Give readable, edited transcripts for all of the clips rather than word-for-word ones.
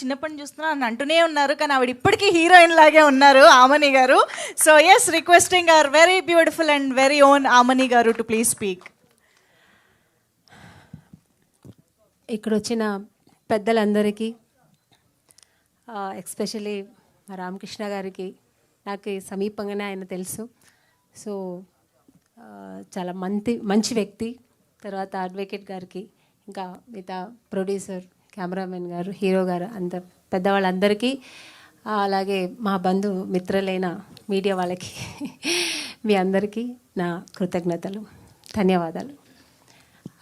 చిన్నప్పటి చూస్తున్నా అని అంటూనే ఉన్నారు, కానీ ఆవిడ ఇప్పటికీ హీరోయిన్ లాగే ఉన్నారు ఆమని గారు. So yes, requesting our very beautiful and very own Amani గారు టు ప్లీజ్ స్పీక్. ఇక్కడ వచ్చిన పెద్దలందరికీ, ఎస్పెషలీ రామకృష్ణ గారికి, నాకు సమీపంగానే ఆయన తెలుసు. సో చాలా మంచి వ్యక్తి. తర్వాత అడ్వకేట్ గారికి, ఇంకా మిగతా ప్రొడ్యూసర్, కెమెరామెన్ గారు, హీరో గారు, అంత పెద్దవాళ్ళందరికీ, అలాగే మా బంధు మిత్రులైన మీడియా వాళ్ళకి మీ అందరికీ నా కృతజ్ఞతలు, ధన్యవాదాలు.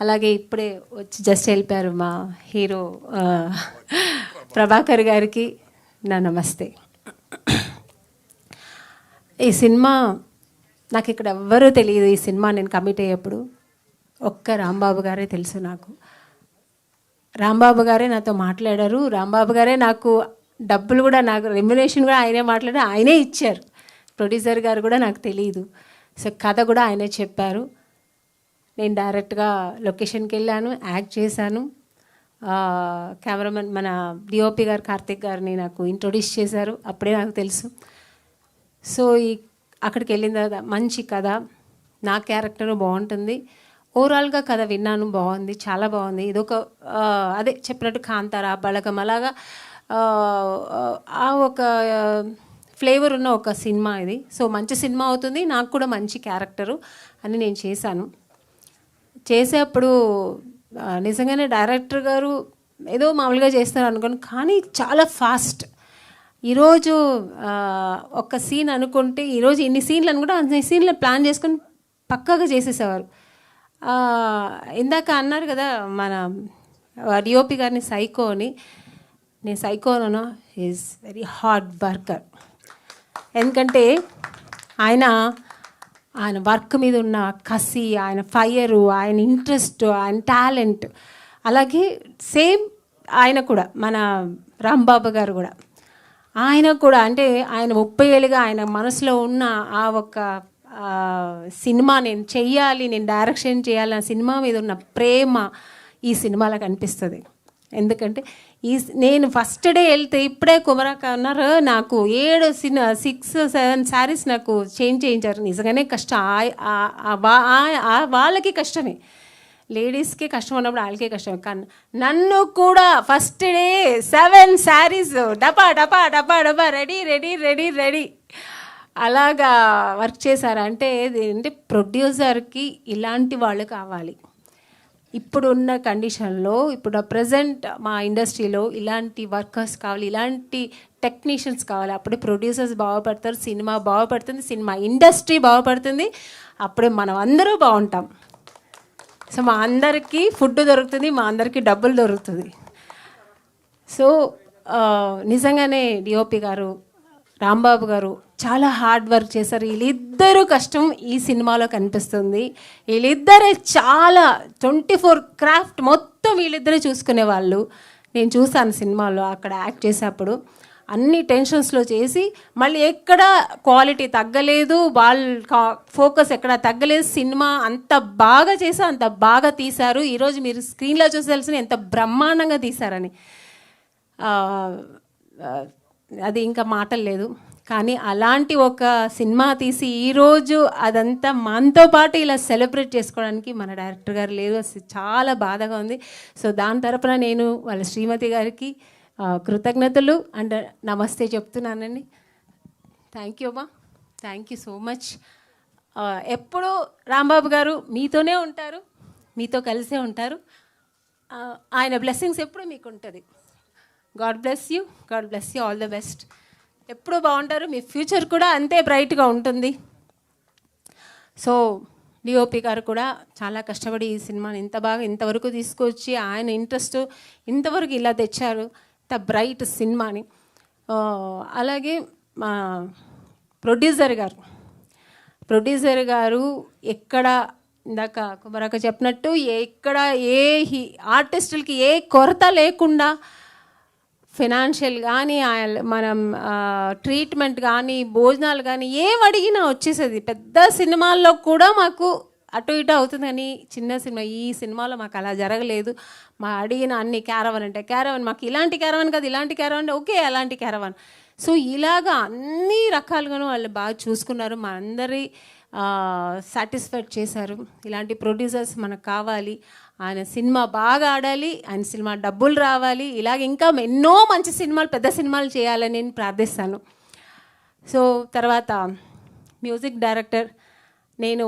అలాగే ఇప్పుడే వచ్చి జస్ట్ వెళ్ళిపోయారు మా హీరో ప్రభాకర్ గారికి నా నమస్తే. ఈ సినిమా నాకు ఇక్కడ ఎవ్వరూ తెలియదు. ఈ సినిమా నేను కమిట్ అయ్యేప్పుడు ఒక్క రాంబాబు గారే తెలుసు నాకు. రాంబాబు గారే నాతో మాట్లాడారు. రాంబాబు గారే నాకు డబ్బులు కూడా, నాకు రెమ్యునేషన్ కూడా ఆయనే మాట్లాడారు, ఆయనే ఇచ్చారు. ప్రొడ్యూసర్ గారు కూడా నాకు తెలియదు. సో కథ కూడా ఆయనే చెప్పారు. నేను డైరెక్ట్గా లొకేషన్కి వెళ్ళాను, యాక్ట్ చేశాను. కెమెరామెన్ మన డిఓపి గారు కార్తిక్ గారిని నాకు ఇంట్రొడ్యూస్ చేశారు, అప్పుడే నాకు తెలుసు. సో అక్కడికి వెళ్ళిన తర్వాత మంచి కథ, నా క్యారెక్టరు బాగుంటుంది. ఓవరాల్గా కథ విన్నాను, బాగుంది, చాలా బాగుంది. ఇదొక అదే చెప్పినట్టు కాంతారా, బలగం, అలాగా ఒక ఫ్లేవర్ ఉన్న ఒక సినిమా ఇది. సో మంచి సినిమా అవుతుంది, నాకు కూడా మంచి క్యారెక్టరు అని నేను చేసేప్పుడు నిజంగానే డైరెక్టర్ గారు ఏదో మామూలుగా చేస్తారు అనుకోండి, కానీ చాలా ఫాస్ట్. ఈరోజు ఒక సీన్ అనుకుంటే ఈరోజు ఇన్ని సీన్లు అనుకుంటే అన్ని సీన్లు ప్లాన్ చేసుకొని పక్కాగా చేసేసేవారు. ఇందాక అన్నారు కదా మన డిఓపి గారిని సైకో అని. నేను సైకోను, ఈజ్ వెరీ హార్డ్ వర్కర్. ఎందుకంటే ఆయన వర్క్ మీద ఉన్న కసి, ఆయన ఫైరు, ఆయన ఇంట్రెస్ట్, ఆయన టాలెంట్, అలాగే సేమ్ ఆయన కూడా మన రాంబాబు గారు కూడా, ఆయన కూడా అంటే ఆయన 30 ఏళ్ళుగా ఆయన మనసులో ఉన్న ఆ ఒక సినిమా నేను చెయ్యాలి, నేను డైరెక్షన్ చేయాలి, ఆ సినిమా మీద ఉన్న ప్రేమ ఈ సినిమాలో కనిపిస్తుంది. ఎందుకంటే నేను ఫస్ట్ డే వెళ్తే ఇప్పుడే కుమరాక అన్నారు, నాకు 6-7 శారీస్ నాకు చేంజ్ చేయించారు. నిజంగానే కష్టం, వాళ్ళకి కష్టమే, లేడీస్కి కష్టం ఉన్నప్పుడు వాళ్ళకే కష్టం. కానీ నన్ను కూడా ఫస్ట్ డే 7 శారీస్ డబా డబా డబా డబా రెడీ రెడీ రెడీ రెడీ అలాగా వర్క్ చేశారంటే ఏంటంటే ప్రొడ్యూసర్కి ఇలాంటి వాళ్ళు కావాలి. ఇప్పుడున్న కండిషన్లో, ఇప్పుడు ప్రజెంట్ మా ఇండస్ట్రీలో ఇలాంటి వర్కర్స్ కావాలి, ఇలాంటి టెక్నీషియన్స్ కావాలి. అప్పుడే ప్రొడ్యూసర్స్ బాగుపడతారు, సినిమా బాగుపడుతుంది, సినిమా ఇండస్ట్రీ బాగుపడుతుంది, అప్పుడే మనం అందరూ బాగుంటాం. సో మా అందరికీ ఫుడ్ దొరుకుతుంది, మా అందరికీ డబ్బులు దొరుకుతుంది. సో నిజంగానే డిఓపి గారు, రాంబాబు గారు చాలా హార్డ్ వర్క్ చేశారు. వీళ్ళిద్దరూ కష్టం ఈ సినిమాలో కనిపిస్తుంది. వీళ్ళిద్దరే చాలా 24 క్రాఫ్ట్ మొత్తం వీళ్ళిద్దరే చూసుకునే వాళ్ళు. నేను చూసాను సినిమాలో అక్కడ యాక్ట్ చేసేప్పుడు. అన్ని టెన్షన్స్లో చేసి మళ్ళీ ఎక్కడ క్వాలిటీ తగ్గలేదు, వాళ్ళ ఫోకస్ ఎక్కడ తగ్గలేదు. సినిమా అంత బాగా చేసి అంత బాగా తీశారు. ఈరోజు మీరు స్క్రీన్లో చూసి తెలిసిన ఎంత బ్రహ్మాండంగా తీశారని, అది ఇంకా మాటలు లేదు. కానీ అలాంటి ఒక సినిమా తీసి ఈరోజు అదంతా మనతో పాటు ఇలా సెలబ్రేట్ చేసుకోవడానికి మన డైరెక్టర్ గారు లేరు. చాలా బాధగా ఉంది. సో దాని తరపున నేను వాళ్ళ శ్రీమతి గారికి కృతజ్ఞతలు అండ్ నమస్తే చెప్తున్నానండి. థ్యాంక్ యూ అమ్మా, థ్యాంక్ యూ సో మచ్. ఎప్పుడూ రాంబాబు గారు మీతోనే ఉంటారు, మీతో కలిసే ఉంటారు. ఆయన బ్లెస్సింగ్స్ ఎప్పుడు మీకు ఉంటుంది. God bless you, God bless you, all the best. ఎప్పుడూ బాగుంటారు, మీ ఫ్యూచర్ కూడా అంతే బ్రైట్గా ఉంటుంది. సో డిఓపి గారు కూడా చాలా కష్టపడి ఈ సినిమాని ఇంతవరకు తీసుకొచ్చి ఆయన ఇంట్రెస్ట్ ఇంతవరకు ఇలా తెచ్చారు, ఇంత బ్రైట్ సినిమాని. అలాగే మా ప్రొడ్యూసర్ గారు ఎక్కడ ఇందాక కుమారక్క చెప్పినట్టు ఎక్కడ ఏ ఆర్టిస్టులకి ఏ కొరత లేకుండా ఫైనాన్షియల్ కానీ మనం ట్రీట్మెంట్ కానీ భోజనాలు కానీ ఏం అడిగినా వచ్చేసేది. పెద్ద సినిమాల్లో కూడా మాకు అటు ఇటు అవుతుంది కానీ చిన్న సినిమా, ఈ సినిమాలో మాకు అలా జరగలేదు. మా అడిగిన అన్ని క్యారవన్ అంటే క్యారవన్, మాకు ఇలాంటి క్యారవన్ కాదు, ఇలాంటి క్యారవన్ అంటే ఓకే అలాంటి క్యారవన్. సో ఇలాగా అన్ని రకాలుగాను వాళ్ళు బాగా చూసుకున్నారు, మా అందరి సాటిస్ఫైడ్ చేశారు. ఇలాంటి ప్రొడ్యూసర్స్ మనకు కావాలి, ఆయన సినిమా బాగా ఆడాలి, ఆయన సినిమా డబ్బులు రావాలి, ఇలాగ ఇంకా ఎన్నో మంచి సినిమాలు, పెద్ద సినిమాలు చేయాలని నేను ప్రార్థిస్తాను. సో తర్వాత మ్యూజిక్ డైరెక్టర్, నేను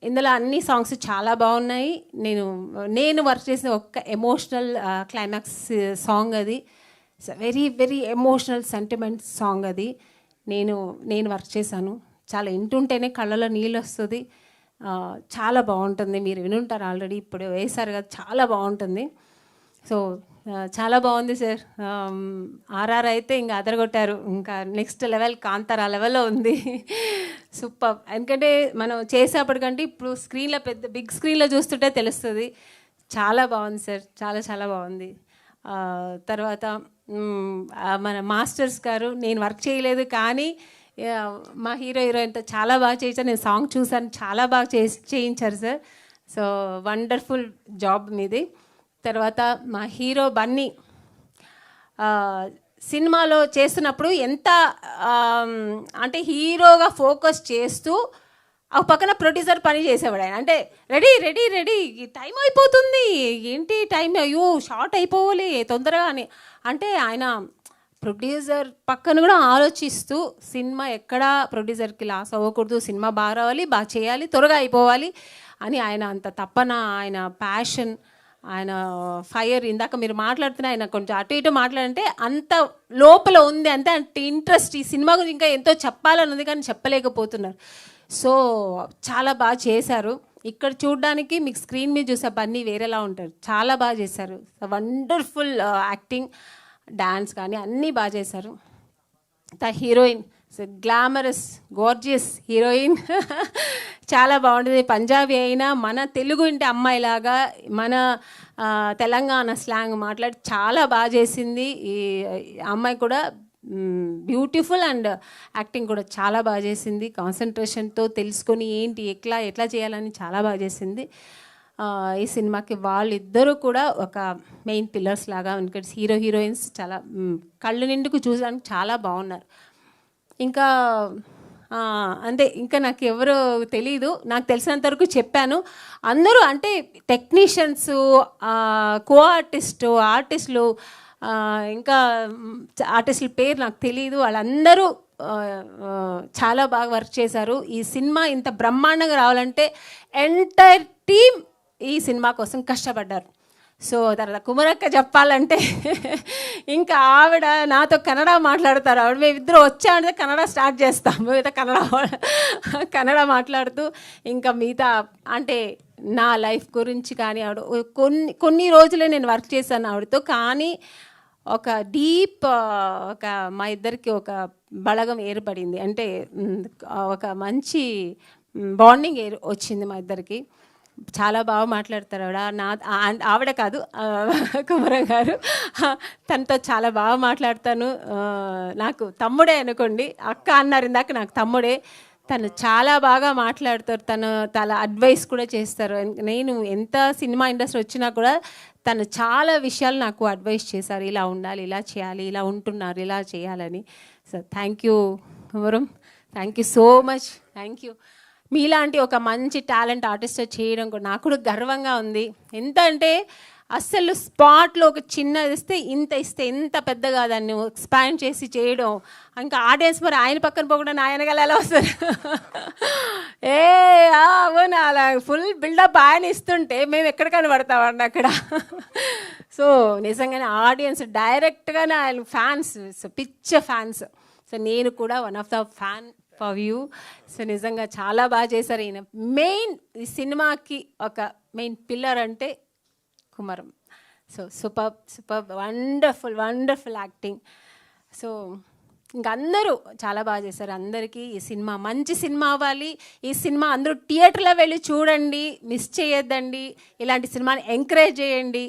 ఇందులో అన్ని సాంగ్స్ చాలా బాగున్నాయి. నేను వర్క్ చేసిన ఒక్క ఎమోషనల్ క్లైమాక్స్ సాంగ్ అది, very very emotional sentiment song అది నేను వర్క్ చేశాను. చాలా వింటుంటేనే కళ్ళలో నీళ్ళు వస్తుంది, చాలా బాగుంటుంది. మీరు వినుంటారు ఆల్రెడీ, ఇప్పుడు వేశారు కదా, చాలా బాగుంటుంది. సో చాలా బాగుంది సార్. ఆర్ఆర్ అయితే ఇంకా అదరగొట్టారు, ఇంకా నెక్స్ట్ లెవెల్ కాంతారా లెవెల్లో ఉంది. సూపర్. ఎందుకంటే మనం చేసేప్పటికంటే ఇప్పుడు స్క్రీన్లో పెద్ద బిగ్ స్క్రీన్లో చూస్తుంటే తెలుస్తుంది. చాలా బాగుంది సార్, చాలా చాలా బాగుంది. తర్వాత మన మాస్టర్స్ గారు, నేను వర్క్ చేయలేదు కానీ మా హీరోయిన్తో చాలా బాగా చేయించారు. నేను సాంగ్ చూసాను, చాలా బాగా చేయించారు సార్. సో వండర్ఫుల్ జాబ్ మీది. తర్వాత మా హీరో బన్నీ సినిమాలో చేస్తున్నప్పుడు ఎంత అంటే హీరోగా ఫోకస్ చేస్తూ ఆ పక్కన ప్రొడ్యూసర్ పని చేసేవాడు. ఆయన అంటే రెడీ రెడీ రెడీ, టైం అయిపోతుంది, ఏంటి టైం, అయ్యో షార్ట్ అయిపోవాలి తొందరగా అని. అంటే ఆయన ప్రొడ్యూసర్ పక్కన కూడా ఆలోచిస్తూ సినిమా ఎక్కడా ప్రొడ్యూసర్కి లాస్ అవ్వకూడదు, సినిమా బాగా రావాలి, బాగా చేయాలి, త్వరగా అయిపోవాలి అని ఆయన అంత తపన, ఆయన ప్యాషన్, ఆయన ఫైర్. ఇందాక మీరు మాట్లాడుతున్న ఆయన కొంచెం అటు ఇటు మాట్లాడంటే అంత లోపల ఉంది, అంతే ఇంట్రెస్ట్. ఈ సినిమా గురించి ఇంకా ఎంతో చెప్పాలన్నది కానీ చెప్పలేకపోతున్నారు. సో చాలా బాగా చేశారు. ఇక్కడ చూడడానికి మీకు స్క్రీన్ మీద చూసే బన్నీ వేరేలా ఉంటారు, చాలా బాగా చేశారు. వండర్ఫుల్ యాక్టింగ్, డాన్స్ కానీ అన్నీ బాగా చేశారు. The heroine glamorous gorgeous heroine, చాలా బాగుంటుంది. పంజాబీ అయినా మన తెలుగు ఇంటి అమ్మాయిలాగా మన తెలంగాణ స్లాంగ్ మాట్లాడి చాలా బాగా చేసింది. ఈ అమ్మాయి కూడా బ్యూటిఫుల్ అండ్ యాక్టింగ్ కూడా చాలా బాగా చేసింది. కాన్సన్ట్రేషన్తో తెలుసుకొని ఏంటి ఎట్లా చేయాలని చాలా బాగా చేసింది. ఈ సినిమాకి వాళ్ళిద్దరూ కూడా ఒక మెయిన్ పిల్లర్స్ లాగా, ఎందుకంటే హీరో హీరోయిన్స్ చాలా కళ్ళు నిండుకు చూడడానికి చాలా బాగున్నారు. ఇంకా అంతే, ఇంకా నాకు ఎవరు తెలీదు, నాకు తెలిసినంత వరకు చెప్పాను. అందరూ అంటే టెక్నీషియన్స్, కో ఆర్టిస్టులు, ఇంకా ఆర్టిస్టుల పేరు నాకు తెలీదు, వాళ్ళందరూ చాలా బాగా వర్క్ చేశారు. ఈ సినిమా ఇంత బ్రహ్మాండంగా రావాలంటే ఎంటైర్ టీమ్ ఈ సినిమా కోసం కష్టపడ్డారు. సో తర్వాత కుమరక్క చెప్పాలంటే ఇంకా ఆవిడ నాతో కన్నడ మాట్లాడతారు. ఆవిడ మేమిద్దరు వచ్చామంటే కన్నడ స్టార్ట్ చేస్తాం, మిగతా కన్నడ మాట్లాడుతూ ఇంకా మిగతా అంటే నా లైఫ్ గురించి కానీ ఆవిడ కొన్ని రోజులే నేను వర్క్ చేశాను ఆవిడతో, కానీ ఒక డీప్ ఒక మా ఇద్దరికి ఒక బలగం ఏర్పడింది. అంటే ఒక మంచి బాండింగ్ వచ్చింది మా ఇద్దరికి. చాలా బాగా మాట్లాడతారు ఆవిడ కాదు కుమర గారు, తనతో చాలా బాగా మాట్లాడతాను. నాకు తమ్ముడే అనుకోండి, అక్క అన్నారు ఇందాక, నాకు తమ్ముడే. తను చాలా బాగా మాట్లాడతారు, తన అడ్వైస్ కూడా చేస్తారు. నేను ఎంత సినిమా ఇండస్ట్రీ వచ్చినా కూడా తను చాలా విషయాలు నాకు అడ్వైస్ చేశారు, ఇలా ఉండాలి, ఇలా చేయాలి, ఇలా ఉంటున్నారు, ఇలా చేయాలని. So thank you Komaram, thank you so much, thank you. మీలాంటి ఒక మంచి టాలెంట్ ఆర్టిస్ట్ చేయడం కూడా నాకు కూడా గర్వంగా ఉంది. ఎంత అంటే అస్సలు స్పాట్లో ఒక చిన్నది ఇస్తే ఎంత పెద్దగా దాన్ని ఎక్స్పాండ్ చేసి చేయడం, ఇంకా ఆడియన్స్ మరి ఆయన పక్కన పోకుండా ఆయన గల ఎలా వస్తారు, అవును అలా ఫుల్ బిల్డప్ ఆయన ఇస్తుంటే మేము ఎక్కడ కనబడతామండి అక్కడ. సో నిజంగానే ఆడియన్స్ డైరెక్ట్గానే ఆయన ఫ్యాన్స్, పిచ్చ ఫ్యాన్స్. సో నేను కూడా one of the fan for you. So నిజంగా చాలా బాగా చేశారు. ఈయన మెయిన్ ఈ సినిమాకి ఒక మెయిన్ పిల్లర్ అంటే Komaram. So super wonderful acting. So ఇంక అందరూ చాలా బాగా చేశారు. అందరికీ ఈ సినిమా మంచి సినిమా అవ్వాలి. ఈ సినిమా అందరూ థియేటర్లో వెళ్ళి చూడండి, మిస్ చేయొద్దండి. ఇలాంటి సినిమాని ఎంకరేజ్ చేయండి.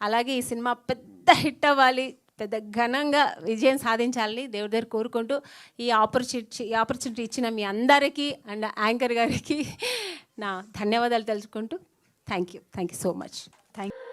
అలాగే ఈ సినిమా పెద్ద హిట్ అవ్వాలి, పెద్ద ఘనంగా విజయం సాధించాలని దేవుడి దగ్గర కోరుకుంటూ ఈ ఆపర్చునిటీ ఇచ్చిన మీ అందరికీ అండ్ యాంకర్ గారికి నా ధన్యవాదాలు తెలుసుకుంటూ thank you so much. Thank